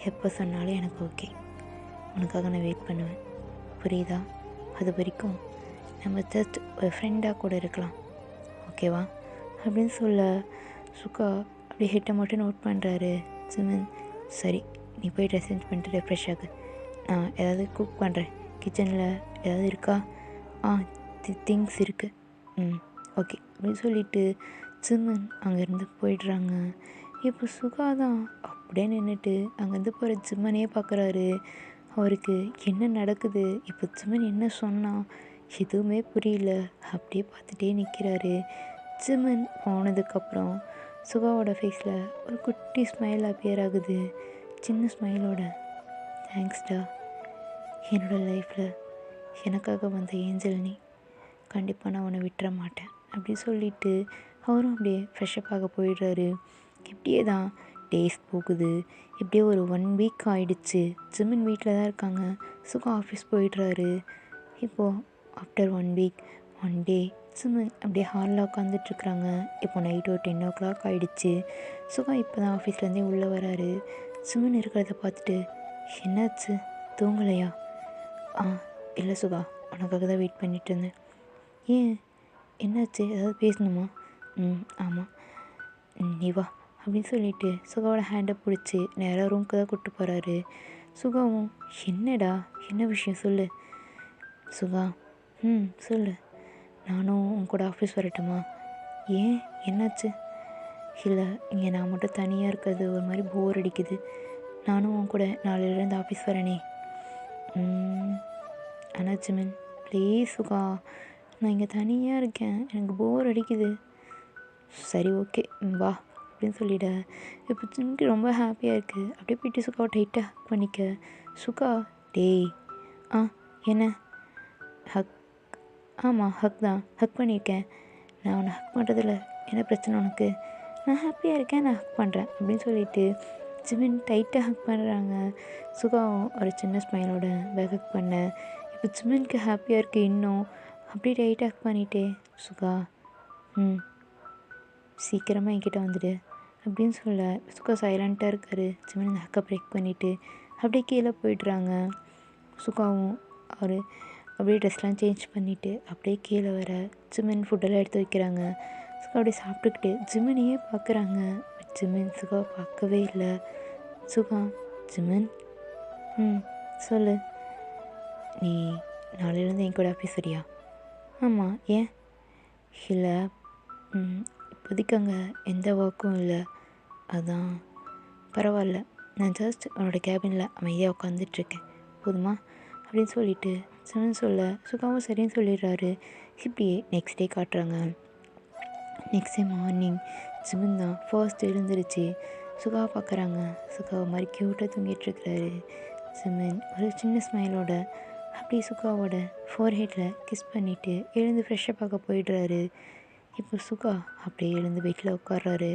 எப்போ சொன்னாலும் எனக்கு ஓகே. உனக்காக நான் வெயிட் பண்ணுவேன், புரியுதா? அது வரைக்கும் நம்ம ஜஸ்ட் ஒரு ஃப்ரெண்டாக கூட இருக்கலாம், ஓகேவா? அப்படின்னு சொல்ல சுகா அப்படியே ஹிட்டை மட்டும் நோட் பண்ணுறாரு. ஜிமன், சரி நீ போய் ட்ரெஸ் சேஞ்ச் பண்ணிட்டு ரெஃப்ரெஷ் ஆகு. நான் ஏதாவது குக் பண்ணுறேன். கிச்சனில் ஏதாவது இருக்கா? திங்ஸ் இருக்குது. ஓகே அப்படின்னு சொல்லிவிட்டு ஜிமன் அங்கேருந்து போயிடுறாங்க. இப்போ சுகா தான் அப்படியே நின்றுட்டு அங்கேருந்து போகிற ஜிம்மனே பார்க்குறாரு. அவருக்கு என்ன நடக்குது, இப்போ ஜிமன் என்ன சொன்னால் எதுவுமே புரியல. அப்படியே பார்த்துட்டே நிற்கிறாரு. ஜிமன் போனதுக்கப்புறம் சுகாவோட ஃபேஸில் ஒரு குட்டி ஸ்மைல் அப்பியர் ஆகுது. சின்ன ஸ்மைலோட, தேங்க்ஸ்டா, என்னோடய லைஃப்பில் எனக்காக வந்த ஏஞ்சல் நீ, கண்டிப்பாக நான் உன்னை விட்டுற மாட்டேன் அப்படி சொல்லிவிட்டு அவரும் அப்படியே ஃப்ரெஷ்அப் ஆக போயிடுறாரு. இப்படியே தான் டேஸ் போகுது. இப்படியே ஒரு 1 வீக் ஆகிடுச்சு. ஜிமன் வீட்டில் தான் இருக்காங்க. சுகா ஆஃபீஸ் போயிடுறாரு. இப்போது ஆஃப்டர் 1 வீக் ஒன் டே ஜிமன் அப்படியே ஹாலில் உட்காந்துட்ருக்குறாங்க. இப்போ நைட் ஒரு 10 o'clock ஆகிடுச்சு. சுகா இப்போ தான் ஆஃபீஸ்லேருந்தே உள்ளே வராரு. ஜிமன் இருக்கிறத பார்த்துட்டு, என்னாச்சு, தூங்கலையா? இல்லை சுகா, உனக்காக தான் வெயிட் பண்ணிகிட்டு இருந்தேன். ஏன், என்னாச்சு, ஏதாவது பேசணுமா? ஆமாம். நீ வா அப்படின்னு சொல்லிட்டு சுகாவோட ஹேண்டை பிடிச்சி நேராக ரூமுக்கு தான் கூப்பிட்டு போகிறாரு. சுகாவும் என்னடா என்ன விஷயம் சொல்லு. சுகா சொல்லு. நானும் உன் கூட ஆஃபீஸ் வரட்டுமா? ஏன் என்னாச்சு? இல்லை இங்கே நான் மட்டும் தனியாக இருக்கிறது ஒரு மாதிரி போர் அடிக்குது. நானும் உன் கூட நாளையிலேருந்து ஆஃபீஸ் வரேனே. ஆனால் ஜிமின் ப்ளீஸ் சுகா, நான் இங்கே தனியாக இருக்கேன், எனக்கு போர் அடிக்குது. சரி ஓகே வா அப்படின்னு சொல்லிட. இப்போ ஜிம்க்கு ரொம்ப ஹாப்பியாக இருக்குது. அப்படியே போயிட்டு சுகாவை டைட்டாக ஹக் பண்ணிக்க. சுகா டேய் என்ன ஹக்? ஆமாம் ஹக் தான், ஹக் பண்ணியிருக்கேன். நான் உன்னை ஹக் பண்ணுறதில்ல, என்ன பிரச்சனை உனக்கு? நான் ஹாப்பியாக இருக்கேன், நான் ஹக் பண்ணுறேன் அப்படின்னு சொல்லிட்டு ஜிமின் டைட்டாக ஹக் பண்ணுறாங்க. சுகாவும் ஒரு சின்ன ஸ்மைலோட பேக் ஹக் பண்ண. இப்போ ஜிமின்க்கு ஹாப்பியாக இருக்குது இன்னும். அப்படியே டைட்டாக ஹக் பண்ணிவிட்டு சுகா சீக்கிரமாக என்கிட்ட வந்துடு அப்படின்னு சொல்ல சுகா சைலண்ட்டாக இருக்கார். ஜிமின் அந்த ஹக்கை பிரேக் பண்ணிவிட்டு அப்படியே கீழே போய்ட்றாங்க. சுகாவும் அவர் அப்படியே ட்ரெஸ்லாம் சேஞ்ச் பண்ணிவிட்டு அப்படியே கீழே வர ஜிமின் ஃபுட்டெல்லாம் எடுத்து வைக்கிறாங்க. சுகா அப்படியே சாப்பிட்டுக்கிட்டு ஜிமினையே பார்க்குறாங்க. ஜிமின் சுகாவை பார்க்கவே இல்லை. சுகா ஜிமின் சொல்லு. நீ நாளையிலேருந்து என் கூட ஆஃபீஸ் வரியா? ஆமாம் ஏன்? இல்லை இப்போதைக்கு அங்கே எந்த ஒர்க்கும் இல்லை, அதான். பரவாயில்ல, நான் ஜஸ்ட் அவனோட கேபினில் அமைதியாக உட்காந்துட்ருக்கேன் போதுமா அப்படின்னு சொல்லிட்டு ஜிமின் சொல்ல சுகாவும் சரின்னு சொல்லிடுறாரு. இப்படியே நெக்ஸ்ட் டே காட்டுறாங்க. நெக்ஸ்ட் டே மார்னிங் ஜிமின் தான் ஃபர்ஸ்ட் எழுந்திருச்சு சுகாவை பார்க்குறாங்க. சுகாவை மாதிரி க்யூட்டாக தூங்கிட்டுருக்கிறாரு. ஜிமின் ஒரு சின்ன ஸ்மைலோட அப்படியே சுகாவோட ஃபோர்ஹெட்டில் கிஸ் பண்ணிவிட்டு எழுந்து ஃப்ரெஷ்ஷாக பார்க்க போயிடுறாரு. இப்போ சுகா அப்படியே எழுந்து வீட்டில் உட்கார்றாரு.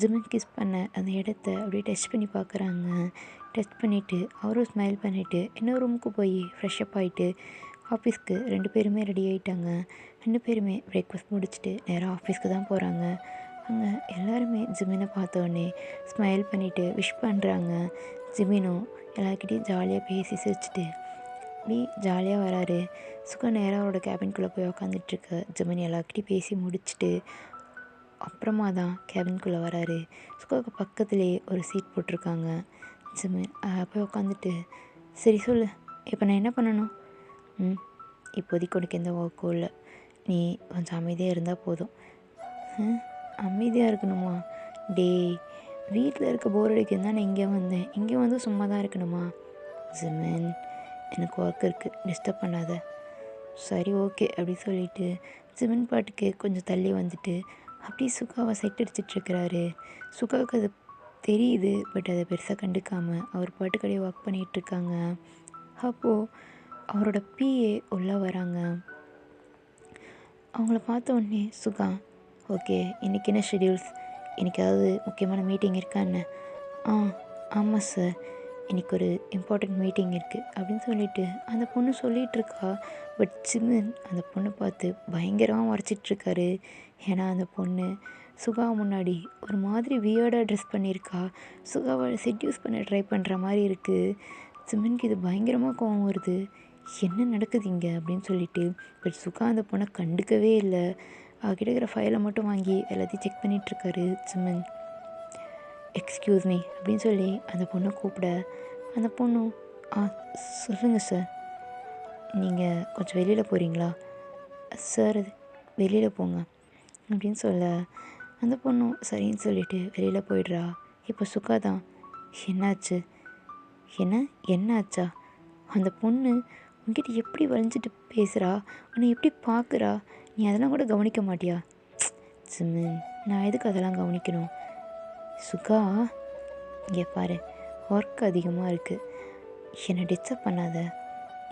ஜிமின் கிஸ் பண்ண அந்த இடத்த அப்படியே டச் பண்ணி பார்க்குறாங்க. டச் பண்ணிவிட்டு அவரும் ஸ்மைல் பண்ணிவிட்டு இன்னொரு ரூமுக்கு போய் ஃப்ரெஷ்ஷப் ஆகிட்டு ஆஃபீஸ்க்கு 2 பேருமே ரெடி ஆகிட்டாங்க. 2 பேருமே பிரேக்ஃபாஸ்ட் முடிச்சுட்டு நேராக ஆஃபீஸ்க்கு தான் போகிறாங்க. அங்கே எல்லாருமே ஜிமினை பார்த்தோன்னே ஸ்மைல் பண்ணிவிட்டு விஷ் பண்ணுறாங்க. ஜிமினும் எல்லாருக்கிட்டையும் ஜாலியாக பேசி சிரிச்சிட்டு அப்படி ஜாலியாக வராரு. சுகா நேராக அவரோட கேபின்குள்ளே போய் உக்காந்துட்ருக்க. ஜிமின் எல்லாருக்கிட்டையும் பேசி முடிச்சுட்டு அப்புறமா தான் கேபின்குள்ளே வராரு. சுகாவுக்கு பக்கத்துலேயே ஒரு சீட் போட்டிருக்காங்க. ஜிமின் போய் உட்காந்துட்டு சரி சொல்லு, இப்போ நான் என்ன பண்ணணும்? இப்போதைக்கு உனக்கு எந்த ஒர்க்கும் இல்லை, நீ கொஞ்சம் அமைதியாக இருந்தால் போதும். அமைதியாக இருக்கணுமா? டேய் வீட்டில் இருக்க போர் அடிக்குதுன்னு தான் நான் இங்கே வந்தேன், இங்கே வந்து சும்மா தான் இருக்கணுமா? ஜிமின் எனக்கு ஒர்க் இருக்குது, டிஸ்டர்ப் பண்ணாத. சரி ஓகே அப்படி சொல்லிவிட்டு ஜிமின் பாட்டுக்கு கொஞ்சம் தள்ளி வந்துட்டு அப்படியே சுகாவை செட் அடிச்சிட்ருக்கிறாரு. சுகாவுக்கு அது தெரியுது, பட் அதை பெருசாக கண்டுக்காமல் அவர் பாட்டுக்கடையே ஒர்க் பண்ணிகிட்ருக்காங்க. அப்போது அவரோட பிஏ உள்ளே வராங்க. அவங்கள பார்த்த உடனே சுகா ஓகே இன்றைக்கி என்ன ஷெடியூல்ஸ், இன்றைக்கி ஏதாவது முக்கியமான மீட்டிங் இருக்கா என்ன? ஆமாம் சார், இன்றைக்கி ஒரு இம்பார்ட்டண்ட் மீட்டிங் இருக்குது அப்படின்னு சொல்லிட்டு அந்த பொண்ணு சொல்லிகிட்ருக்கா. பட் ஜிமின் அந்த பொண்ணை பார்த்து பயங்கரமாக மறைச்சிட்ருக்காரு. ஏன்னா அந்த பொண்ணு சுகா முன்னாடி ஒரு மாதிரி வியர்டாக ட்ரெஸ் பண்ணியிருக்கா. சுகாவை செட்யூஸ் பண்ண ட்ரை பண்ணுற மாதிரி இருக்குது. ஜிமின்க்கு இது பயங்கரமாக கோவம் வருது. என்ன நடக்குது இங்கே அப்படின்னு சொல்லிட்டு. பட் சுகா அந்த பொண்ணை கண்டுக்கவே இல்லை. அவகிட்ட இருக்கிற ஃபைலை மட்டும் வாங்கி எல்லாத்தையும் செக் பண்ணிகிட்ருக்காரு ஜிமின். எக்ஸ்கியூஸ் மீ அப்படின்னு சொல்லி அந்த பொண்ணை கூப்பிட அந்த பொண்ணும் சொல்லுங்கள் சார், நீங்கள் கொஞ்சம் வெளியில் போகிறீங்களா? சார் அது வெளியில் போங்க அப்படின்னு சொல்ல அந்த பொண்ணும் சரின்னு சொல்லிவிட்டு வெளியில் போயிடுறா. இப்போ சுகா தான் என்னாச்சு? என்னாச்சா? அந்த பொண்ணு உங்ககிட்ட எப்படி வளைஞ்சிட்டு பேசுகிறா, உன்னை எப்படி பார்க்குறா, நீ அதெல்லாம் கூட கவனிக்க மாட்டியா? ஜிமின் நான் எதுக்கு அதெல்லாம் கவனிக்கணும்? சுகா இங்கே பாரு, ஒர்க் அதிகமாக இருக்குது, என்னை டிஸ்டர்ப் பண்ணாத,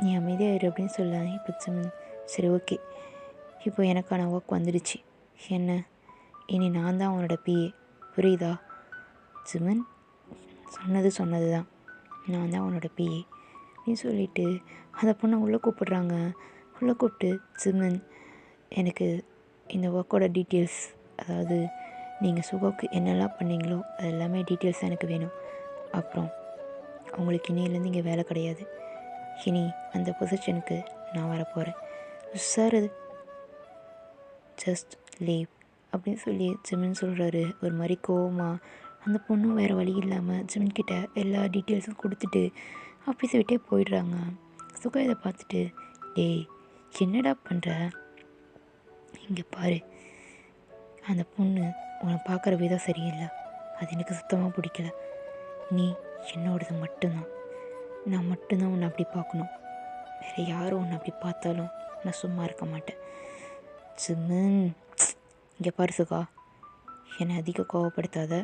நீ அமைதியாக இரு அப்படின்னு சொல்ல. இப்போ ஜிமின் சரி ஓகே, இப்போ எனக்கான ஒர்க் வந்துடுச்சு, என்ன இனி நான் தான் அவனோட பிஏ, புரியுதா? ஜிமின் சொன்னது தான், நான் தான் அவனோட பிஏ அப்படின்னு சொல்லிவிட்டு அந்த பொண்ணை உள்ளே கூப்பிடுறாங்க. உள்ளே கூப்பிட்டு ஜிமின் எனக்கு இந்த ஒர்க்கோட டீட்டெயில்ஸ், அதாவது நீங்கள் சுகாவுக்கு என்னெல்லாம் பண்ணீங்களோ அது எல்லாமே டீட்டெயில்ஸ் எனக்கு வேணும். அப்புறம் உங்களுக்கு இனியிலேருந்து இங்கே வேலை கிடையாது, இனி அந்த பொசிஷனுக்கு நான் வரப்போகிறேன் சார், அது ஜஸ்ட் லீவ் அப்படின்னு சொல்லி ஜிமின் சொல்கிறாரு ஒரு மாதிரி கோவமா. அந்த பொண்ணும் வேறு வழி இல்லாமல் ஜிமின்கிட்ட எல்லா டீட்டெயில்ஸும் கொடுத்துட்டு ஆஃபீஸை விட்டே போயிடுறாங்க. சுகா இதை பார்த்துட்டு, டேய் என்னடா பண்ணுற, இங்கே பாரு, அந்த பொண்ணு உன்னை பார்க்குற விதம் சரியில்லை, அது எனக்கு சுத்தமாக பிடிக்கல. நீ என்னோடது மட்டும்தான், நான் மட்டும்தான் உன்னை அப்படி பார்க்கணும், வேறு யாரும் உன்னை அப்படி பார்த்தாலும் நான் சும்மா இருக்க மாட்டேன். ஜிமின், இங்கே பாரு சுகா, என்னை அதிக கோவப்படுத்தாத,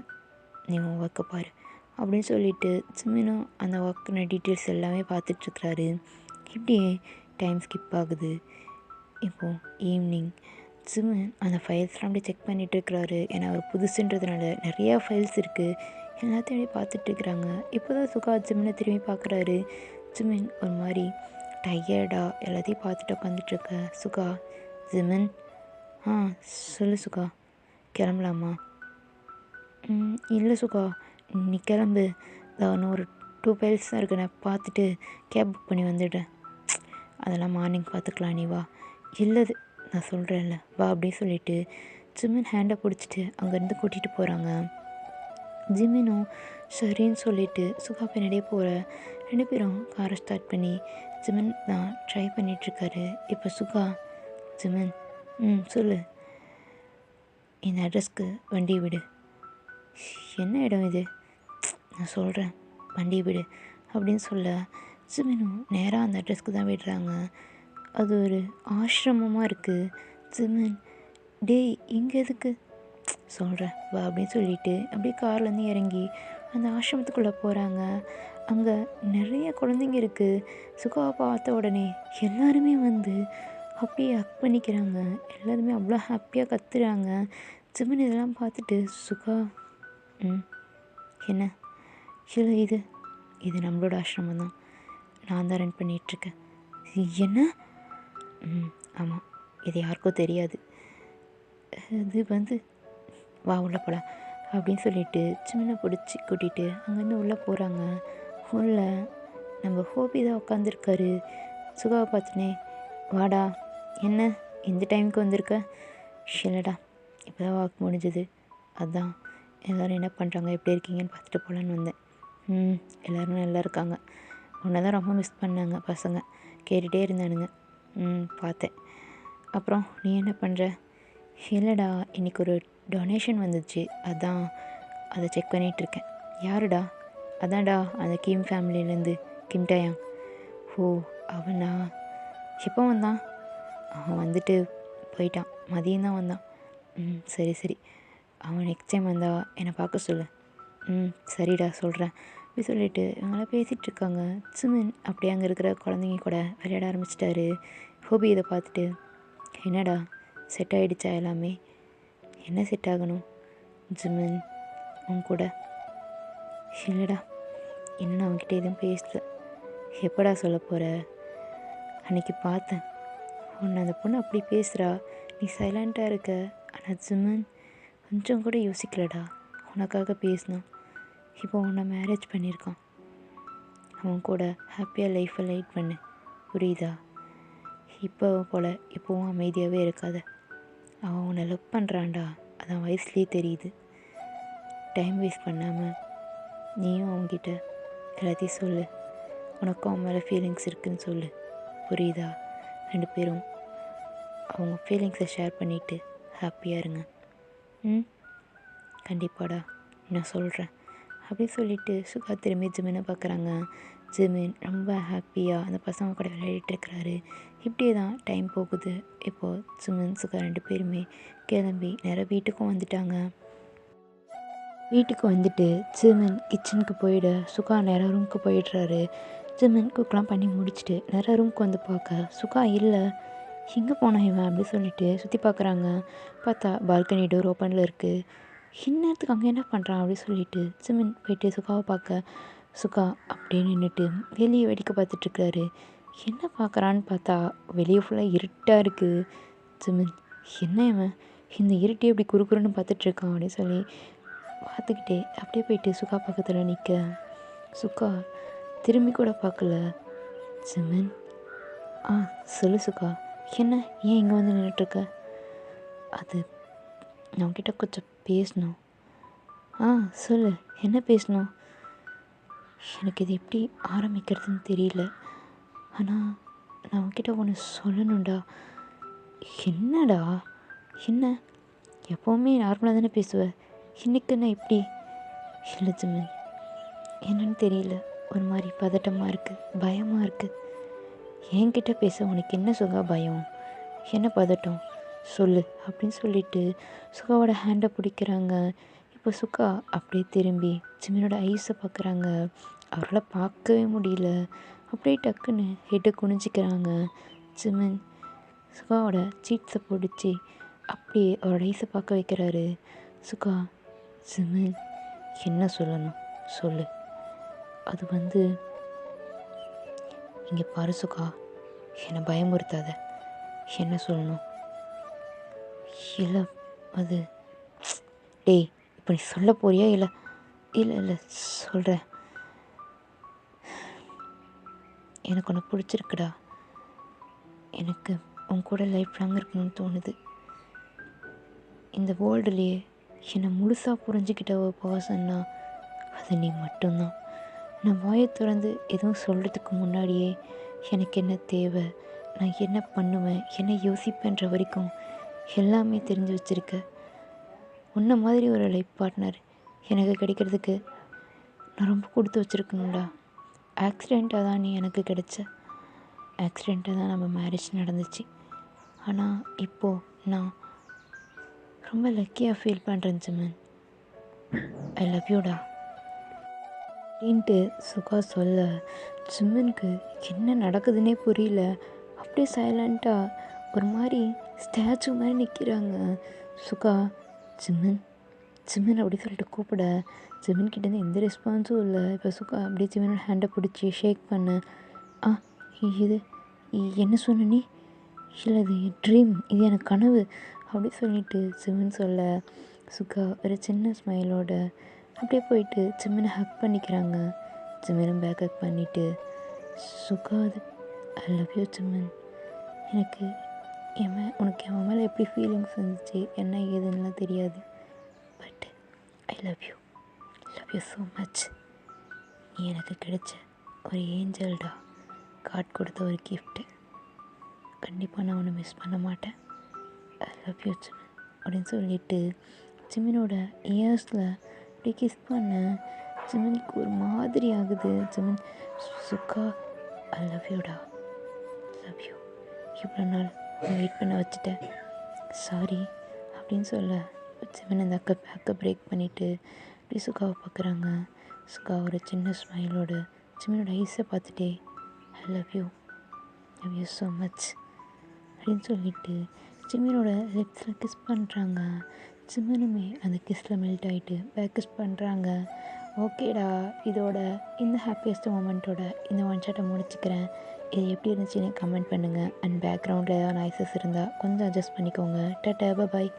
நீ உன் ஒர்க்கை பாரு அப்படின்னு சொல்லிட்டு ஜிமினும் அந்த ஒர்க்கின டீட்டெயில்ஸ் எல்லாமே பார்த்துட்ருக்குறாரு. இப்படியே டைம் ஸ்கிப் ஆகுது. இப்போது ஈவினிங் ஜிமின் அந்த ஃபைல்ஸ்லாம் அப்படியே செக் பண்ணிகிட்ருக்கிறாரு. ஏன்னா அவர் புதுசுன்றதுனால நிறையா ஃபைல்ஸ் இருக்குது, எல்லாத்தையும் அப்படியே பார்த்துட்ருக்குறாங்க. இப்போ தான் சுகா ஜிமினை திரும்பி பார்க்குறாரு. ஜிமின் ஒரு மாதிரி டயர்டாக எல்லாத்தையும் பார்த்துட்டு உட்காந்துட்ருக்க. சுகா, ஜிமின், சொல்லு சுகா, கிளம்பலாமா? இல்லை சுகா, நீ கிளம்பு, நான் ஒரு 2 ஃபைல்ஸ் தான் இருக்கு, நான் பார்த்துட்டு கேப் புக் பண்ணி வந்துடுறேன். அதெல்லாம் மார்னிங் பார்த்துக்கலாம், நீ வா. இல்லது, நான் சொல்கிறேன்ல வா அப்படின்னு சொல்லிட்டு ஜிமின் ஹேண்டை பிடிச்சிட்டு அங்கேருந்து கூட்டிகிட்டு போகிறாங்க. ஜிமினும் சரின்னு சொல்லிவிட்டு சுகா பின்னாடியே போகிற. 2 பேரும் காரை ஸ்டார்ட் பண்ணி ஜிமின் தான் ட்ரை பண்ணிகிட்ருக்காரு. இப்போ சுகா, ஜிமின், சொல்லு, இந்த அட்ரஸ்க்கு வண்டி விடு. என்ன இடம் இது? நான் சொல்கிறேன், வண்டி விடு அப்படின்னு சொல்ல ஜிமினும் நேராக அந்த அட்ரஸ்க்கு தான் விடுறாங்க. அது ஒரு ஆசிரமமாக இருக்குது. ஜிமின், டேய் இங்கே எதுக்கு? சொல்கிறேன் வா அப்படின்னு சொல்லிட்டு அப்படியே கார்லேருந்து இறங்கி அந்த ஆசிரமத்துக்குள்ளே போகிறாங்க. அங்கே நிறைய குழந்தைங்க இருக்குது. சுகாவை பார்த்த உடனே எல்லாருமே வந்து அப்படியே ஹக் பண்ணிக்கிறாங்க. எல்லாருமே அவ்வளோ ஹாப்பியாக கத்துறாங்க. ஜிமின் இதெல்லாம் பார்த்துட்டு, சுகா, என்ன? இல்லை, இது நம்மளோட ஆசிரமம் தான், நான் தான் ரன் பண்ணிகிட்ருக்கேன். என்ன? ஆமாம், இது யாருக்கும் தெரியாது. இது வந்து வா உள்ளே போகலாம் அப்படின்னு சொல்லிட்டு ஜிமினை பிடிச்சி கூட்டிகிட்டு அங்கேருந்து உள்ளே போகிறாங்க. உள்ளே நம்ம ஹோபி தான் உட்காந்துருக்காரு. சுகாவை பார்த்துனே, வாடா, என்ன இந்த டைமுக்கு வந்திருக்க? இல்லைடா, இப்போ தான் வாக் முடிஞ்சது, அதுதான் எல்லோரும் என்ன பண்ணுறாங்க, எப்படி இருக்கீங்கன்னு பார்த்துட்டு போகலான்னு வந்தேன். எல்லோரும் நல்லா இருக்காங்க, உன்னை தான் ரொம்ப மிஸ் பண்ணாங்க பசங்க, கேட்டுகிட்டே இருந்தானுங்க. பார்த்தேன். அப்புறம் நீ என்ன பண்ணுற? இல்லைடா, இன்றைக்கி ஒரு டொனேஷன் வந்துச்சு, அதான் அதை செக் பண்ணிகிட்ருக்கேன். யாருடா? அதான்டா அந்த கிம் ஃபேமிலியிலேருந்து கிம் டயாங். ஓ, அவனா? எப்போ வந்தான்? அவன் வந்துட்டு போயிட்டான், மதியம் தான் வந்தான். சரி சரி, அவன் நெக்ஸ்ட் டைம் வந்தால் என்னை பார்க்க சொல்லு. சரிடா, சொல்கிறேன் அப்படி சொல்லிவிட்டு இவங்களாம் பேசிகிட்ருக்காங்க. ஜிமின் அப்படியே அங்கே இருக்கிற குழந்தைங்க கூட விளையாட ஆரம்பிச்சிட்டாரு. ஹோபி இதை பார்த்துட்டு, என்னடா செட் ஆகிடுச்சா எல்லாமே? என்ன செட் ஆகணும் ஜிமின் உன் கூட? இல்லைடா, இன்னும் அவன்கிட்ட எதுவும் பேசல. எப்படா சொல்ல போகிற? அன்றைக்கி பார்த்தேன் உன்னை, அந்த பொண்ணு அப்படி பேசுகிறா, நீ சைலண்ட்டாக இருக்க. ஆனால் ஜிமின் கொஞ்சம் கூட யோசிக்கலடா, உனக்காக பேசினான். இப்போ உன்னை மேரேஜ் பண்ணியிருக்கான். அவன் கூட ஹாப்பியாக லைஃப்பை லைட் பண்ணு, புரியுதா? இப்போ போல் இப்போவும் அமைதியாகவே இருக்காத. அவன் உன்னை லவ் பண்ணுறான்டா, அதான் வயசுலேயே தெரியுது. டைம் வேஸ்ட் பண்ணாமல் நீயும் அவன்கிட்ட எல்லாத்தையும் சொல்லு, உனக்கும் அவன் மேலே ஃபீலிங்ஸ் இருக்குதுன்னு சொல்லு, புரியுதா? 2 பேரும் அவங்க ஃபீலிங்ஸை ஷேர் பண்ணிவிட்டு ஹாப்பியாக இருங்க. கண்டிப்பாடா, நான் சொல்கிறேன் அப்படி சொல்லிவிட்டு சுகா திரும்பி ஜிமினை பார்க்குறாங்க. ஜிமின் ரொம்ப ஹாப்பியாக அந்த பசங்க கூட விளையாடிட்டுருக்கிறாரு. இப்படியே தான் டைம் போகுது. இப்போது ஜிமின் சுகா 2 பேருமே கிளம்பி நேராக வீட்டுக்கும் வந்துட்டாங்க. வீட்டுக்கு வந்துட்டு ஜிமின் கிச்சனுக்கு போயிட சுகா நேராக ரூமுக்கு போயிடுறாரு. ஜிமின் குக்கெலாம் பண்ணி முடிச்சுட்டு நேராக ரூமுக்கு வந்து பார்க்க சுகா இல்லை. எங்கே போனான் இவன் அப்படி சொல்லிட்டு சுற்றி பார்க்குறாங்க. பார்த்தா பால்கனி டோர் ஓப்பனில் இருக்குது. இந்நேரத்துக்கு அங்கே என்ன பண்ணுறான் அப்படி சொல்லிட்டு ஜிமின் போயிட்டு சுகாவை பார்க்க சுகா அப்படியே நின்றுட்டு வெளியே வேடிக்கை பார்த்துட்ருக்காரு. என்ன பார்க்குறான்னு பார்த்தா வெளியே ஃபுல்லாக இருட்டாக இருக்குது. ஜிமின், என்ன இவன் இந்த இருட்டே இப்படி குறுக்குறுன்னு பார்த்துட்ருக்கான் அப்படின்னு சொல்லி பார்த்துக்கிட்டே அப்படியே போயிட்டு சுகா பக்கத்தில் நிற்க சுகா திரும்பி கூட பார்க்கல. ஜிமின், சொல்லு சுகா, என்ன ஏன் இங்கே வந்து நின்றுட்டுருக்க? அது நான் உன்கிட்ட கொஞ்சம் பேசணும். சொல்லு, என்ன பேசணும்? எனக்கு இது எப்படி ஆரம்பிக்கிறதுன்னு தெரியல. ஆனால் நான் உன்கிட்ட ஒன்று சொல்லணும்டா. என்னடா? என்ன? எப்போவுமே நார்மலாக தானே பேசுவேன், இன்னைக்குன்னா இப்படி? இல்லை ஜிம்மன், என்னன்னு தெரியல, ஒரு மாதிரி பதட்டமாக இருக்குது, பயமாக இருக்குது. என்கிட்ட பேச உனக்கு என்ன சுகா பயம், என்ன பதட்டம், சொல்லு அப்படின்னு சொல்லிட்டு சுகாவோட ஹேண்டை பிடிக்கிறாங்க. இப்போ சுகா அப்படியே திரும்பி ஜிம்மனோட ஐஸை பார்க்குறாங்க. அவரால் பார்க்கவே முடியல. அப்படியே டக்குன்னு ஹெட்டை குனிஞ்சிக்கிறாங்க. ஜிம்மன் சுகாவோட சீட்ஸை பிடிச்சி அப்படியே அவரோட ஐஸை பார்க்க வைக்கிறாரு. சுகா, ஜிம்மன் என்ன சொல்லணும் சொல்லு. அது இங்கே பாரு சுகா, என்னை பயமுறுத்தாத, என்ன சொல்லணும்? இல்லை அது டேய், இப்போ நீ சொல்ல போறியா? இல்லை இல்லை இல்லை சொல்கிறேன். எனக்கு உன்னை பிடிச்சிருக்குடா. எனக்கு உன் கூட லைஃப் லாங் இருக்கணும்னு தோணுது. இந்த வேர்ல்டுலேயே என்னை முழுசாக புரிஞ்சுக்கிட்ட ஒரு பர்சன்னா அது நீ மட்டும்தான். நான் வாயை திறந்து எதுவும் சொல்கிறதுக்கு முன்னாடியே எனக்கு என்ன தேவை, நான் என்ன பண்ணுவேன், என்ன யோசிப்பேன்ற வரைக்கும் எல்லாமே தெரிஞ்சு வச்சுருக்க. உன்ன மாதிரி ஒரு லைஃப் பார்ட்னர் எனக்கு கிடைக்கிறதுக்கு நான் ரொம்ப கொடுத்து வச்சுருக்கணும்டா. ஆக்சிடெண்ட்டாக தான் நீ எனக்கு கிடைச்ச. ஆக்சிடெண்ட்டாக தான் நம்ம மேரேஜ் நடந்துச்சு. ஆனால் இப்போது நான் ரொம்ப லக்கியாக ஃபீல் பண்ணுறேன் ஜிம்மன். ஐ லவ் யூடா அப்படின்ட்டு சுகா சொல்ல, ஜிம்மனுக்கு என்ன நடக்குதுன்னே புரியல. அப்படியே சைலண்ட்டாக ஒரு மாதிரி ஸ்டாச்சு மாதிரி நிற்கிறாங்க. சுகா, ஜிம்மன் ஜிம்மன் அப்படி சொல்லிட்டு கூப்பிட ஜிம்மன் கிட்டேருந்து எந்த ரெஸ்பான்ஸும் இல்லை. இப்போ சுகா அப்படியே ஜிம்மனோட ஹேண்டை பிடிச்சி ஷேக் பண்ண, இது என்ன சொன்ன நீ? இல்லை இது ட்ரீம், இது எனக்கு கனவு அப்படி சொல்லிட்டு ஜிம்மன் சொல்ல, சுகா ஒரு சின்ன ஸ்மைலோட அப்படியே போயிட்டு ஜிம்மனை ஹக் பண்ணிக்கிறாங்க. ஜிம்மனும் பேக் ஹக் பண்ணிவிட்டு, சுகா அது ஐ லவ் யூ ஜிம்மன். எனக்கு உனக்கு என் மேலே எப்படி ஃபீலிங்ஸ் இருந்துச்சு, என்ன ஏதுன்னெலாம் தெரியாது. But I love you so much. நீ எனக்கு கிடைச்ச ஒரு ஏஞ்சல்டா, காட் கொடுத்த ஒரு கிஃப்ட்டு. கண்டிப்பாக நான் உன்னை மிஸ் பண்ண மாட்டேன். ஐ லவ் யூ ஜிம்மன் அப்படின்னு சொல்லிட்டு ஜிம்மனோட இயர்ஸில் அப்படி கிஸ் பண்ண ஜிம்மனுக்கு ஒரு மாதிரி ஆகுது. ஜிம்மன், சுகா ஐ லவ் யூடா, லவ் யூ, இவ்வளோ நாள் வெயிட் பண்ண வச்சுட்டேன், சாரி அப்படின்னு சொல்ல ஜிம்மன் அந்த பேக்கை பிரேக் பண்ணிவிட்டு அப்படி சுகாவை பார்க்குறாங்க. சுகா ஒரு சின்ன ஸ்மைலோட ஜிம்மனோட ஐஸை பார்த்துட்டே I love you so much அப்படின்னு சொல்லிட்டு ஜிம்மனோட லிப்ஸில் கிஸ் பண்ணுறாங்க. ஜிம்மனுமே அந்த கிஸ்ஸில் மெல்ட் ஆகிட்டு பேக் கிஸ் பண்ணுறாங்க. ஓகேடா, இதோட இந்த ஹாப்பியஸ்ட் மூமெண்ட்டோட இந்த ஒன் ஷாட்டை முடிச்சுக்கிறேன். இது எப்படி இருந்துச்சுன்னு கமெண்ட் பண்ணுங்கள். அண்ட் பேக்ரவுண்டில் ஏதாவது நாய்ஸஸ் இருந்தால் கொஞ்சம் அட்ஜஸ்ட் பண்ணிக்கோங்க. டாடா, பாய்.